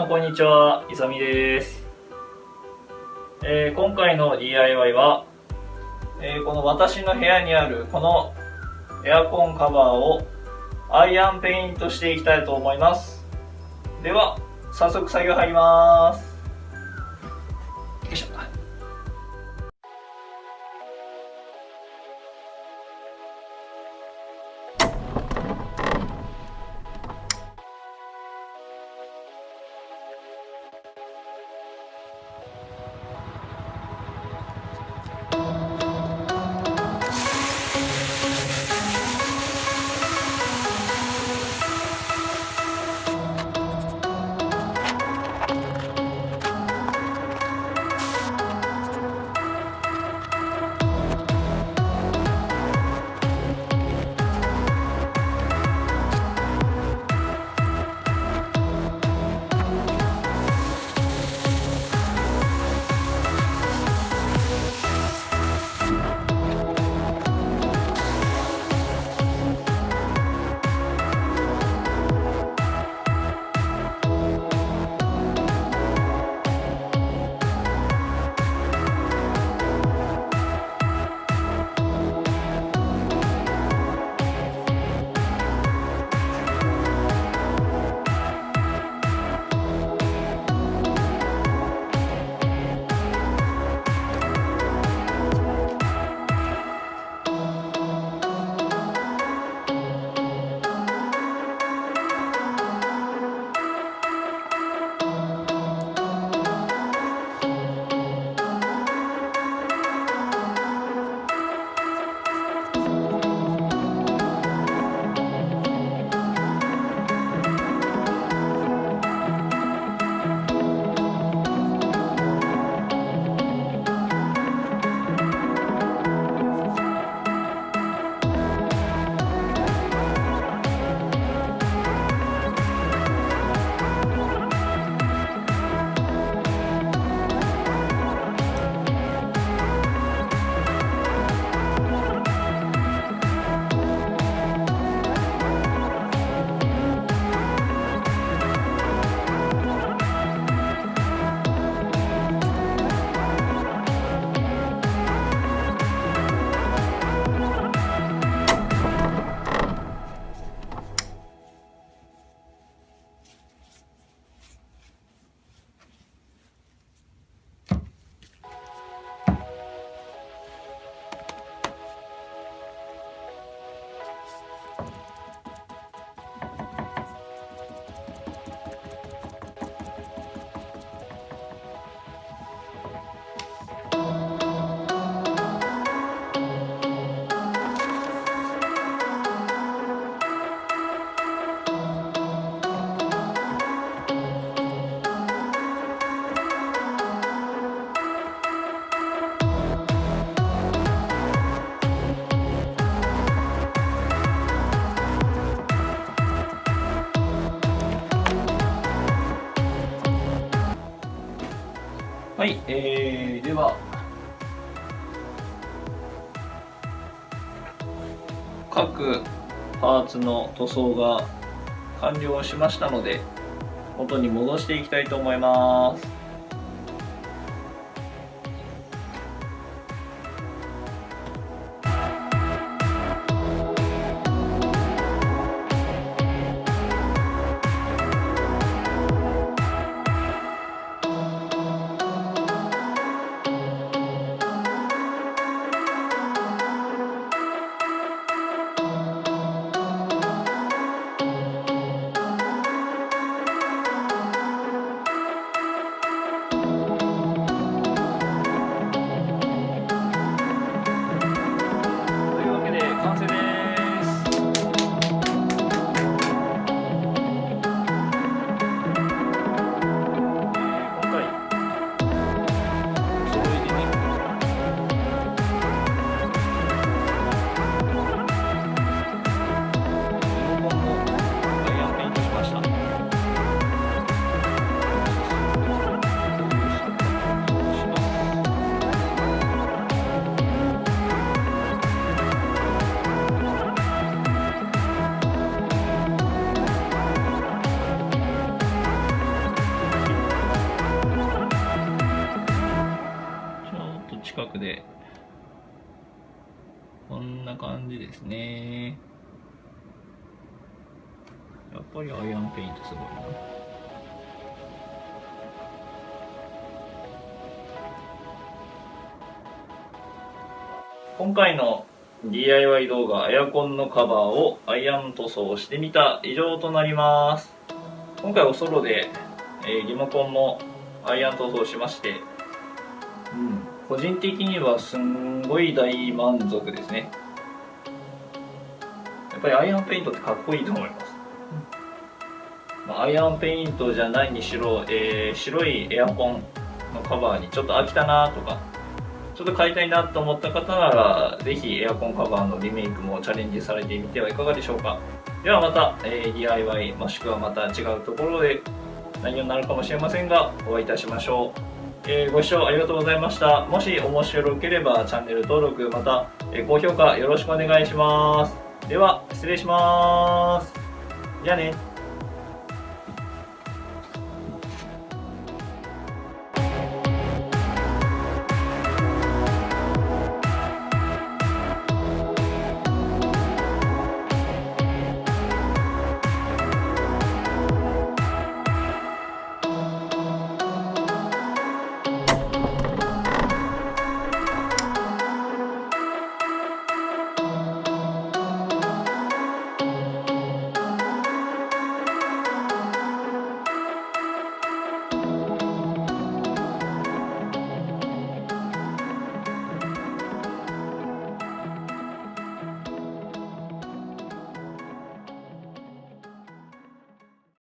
こんにちは、いさみです。今回の DIY は、この私の部屋にあるこのエアコンカバーをアイアンペイントしていきたいと思います。では早速作業入ります。よいしょ。はい、では各パーツの塗装が完了しましたので元に戻していきたいと思います。こんな感じですね。やっぱりアイアンペイントすごいな。今回の DIY 動画、エアコンのカバーをアイアン塗装してみた以上となります。今回おソロで、リモコンもアイアン塗装しまして、個人的にはすんごい大満足ですね。やっぱりアイアンペイントってかっこいいと思います。アイアンペイントじゃないにしろ、白いエアコンのカバーにちょっと飽きたなとか、ちょっと買いたいなと思った方なら、ぜひエアコンカバーのリメイクもチャレンジされてみてはいかがでしょうか。ではまた、DIY もしくはまた違うところで内容になるかもしれませんが、お会いいたしましょう。ご視聴ありがとうございました。もし面白ければチャンネル登録、また、高評価よろしくお願いします。では失礼します。じゃあね。